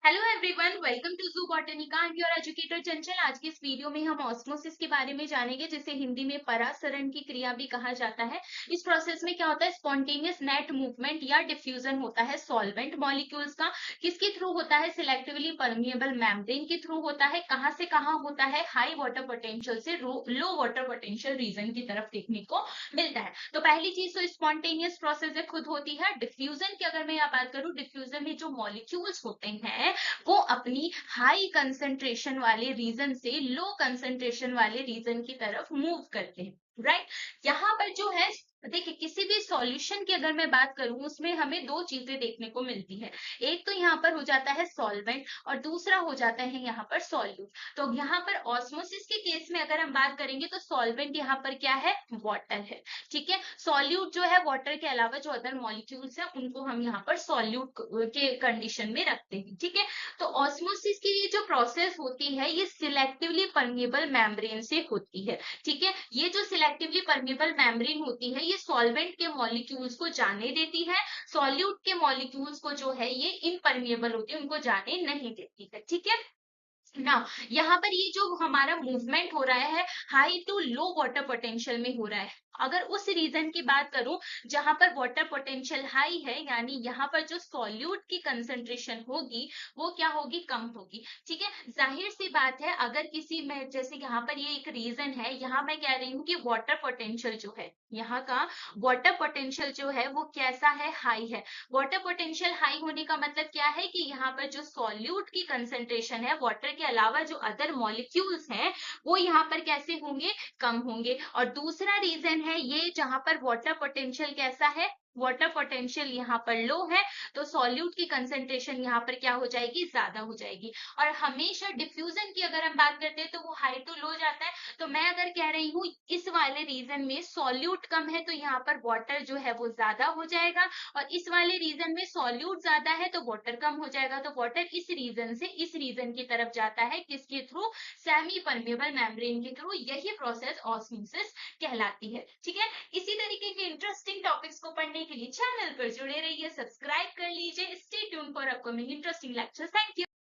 Hello everyone, welcome to जू Botanica. I am your educator चंचल। आज की इस वीडियो में हम ऑस्मोसिस के बारे में जानेंगे, जिसे हिंदी में परासरण की क्रिया भी कहा जाता है। इस प्रोसेस में क्या होता है? स्पॉन्टेनियस नेट मूवमेंट या डिफ्यूजन होता है सॉल्वेंट मॉलिक्यूल्स का। किसके थ्रू होता है? सिलेक्टिवली परमिएबल मेम्ब्रेन के थ्रू होता है। कहाँ से कहाँ होता है? हाई वाटर पोटेंशियल से लो वाटर पोटेंशियल रीजन की तरफ देखने को मिलता है। तो पहली चीज तो स्पॉन्टेनियस प्रोसेस खुद होती है। डिफ्यूजन की अगर मैं यहाँ बात करूं, डिफ्यूजन में जो मॉलिक्यूल्स होते हैं वो अपनी हाई कंसंट्रेशन वाले रीजन से लो कंसंट्रेशन वाले रीजन की तरफ मूव करते हैं, राइट। यहाँ पर जो है, देखिए, किसी भी सॉल्यूशन की अगर मैं बात करूं, उसमें हमें दो चीजें देखने को मिलती है। एक तो यहाँ पर हो जाता है सॉल्वेंट और दूसरा हो जाता है यहाँ पर सॉल्यूट। तो यहाँ पर ऑस्मोसिस के केस में अगर हम बात करेंगे तो सॉल्वेंट यहाँ पर क्या है? वाटर है। ठीक है। सॉल्यूट जो है, वाटर के अलावा जो अदर मॉलिक्यूल्स है उनको हम यहाँ पर सॉल्यूट के कंडीशन में रखते हैं। ठीक है। तो ऑस्मोसिस की ये जो प्रोसेस होती है, ये सिलेक्टिवली परमिएबल मेम्ब्रेन से होती है। ठीक है। ये जो सिलेक्टिवली परमिएबल मेम्ब्रेन होती है, ये सॉल्वेंट के मॉलिक्यूल्स को जाने देती है। सॉल्यूट के मॉलिक्यूल्स को जो है ये इनपरमिएबल होती है, उनको जाने नहीं देती है। ठीक है ना। यहाँ पर ये जो हमारा मूवमेंट हो रहा है, high to low water potential में हो रहा है। अगर उस रीजन की बात करूं जहां पर वाटर पोटेंशियल हाई है, यानी यहाँ पर जो सॉल्यूट की कंसंट्रेशन होगी वो क्या होगी? कम होगी। ठीक है। जाहिर सी बात है, अगर किसी में, जैसे यहाँ पर ये एक रीजन है, यहाँ मैं कह रही हूँ कि वाटर पोटेंशियल जो है, यहाँ का वाटर पोटेंशियल जो है वो कैसा है? हाई है। वाटर पोटेंशियल हाई होने का मतलब क्या है कि यहाँ पर जो सॉल्यूट की कंसंट्रेशन है, वाटर के अलावा जो अदर मॉलिक्यूल्स हैं, वो यहाँ पर कैसे होंगे? कम होंगे। और दूसरा रीजन है ये, जहां पर वाटर पोटेंशियल कैसा है? वाटर पोटेंशियल यहाँ पर लो है, तो सॉल्यूट की कंसंट्रेशन यहाँ पर क्या हो जाएगी? ज्यादा हो जाएगी। और हमेशा डिफ्यूजन की अगर हम बात करते हैं तो वो हाई टू लो जाता है। तो मैं अगर कह रही हूँ इस वाले रीजन में सॉल्यूट कम है, तो यहाँ पर वाटर जो है वो ज्यादा हो जाएगा। और इस वाले रीजन में सॉल्यूट ज्यादा है तो वाटर कम हो जाएगा। तो वाटर इस रीजन से इस रीजन की तरफ जाता है, किसके थ्रू? सेमी परमेबल मेम्ब्रेन के थ्रू। यही प्रोसेस ऑस्मोसिस कहलाती है। ठीक है। इसी तरीके के इंटरेस्टिंग टॉपिक्स को पढ़ने के लिए चैनल पर जुड़े रहिए, सब्सक्राइब कर लीजिए। Stay tune for upcoming interesting lectures. Thank you.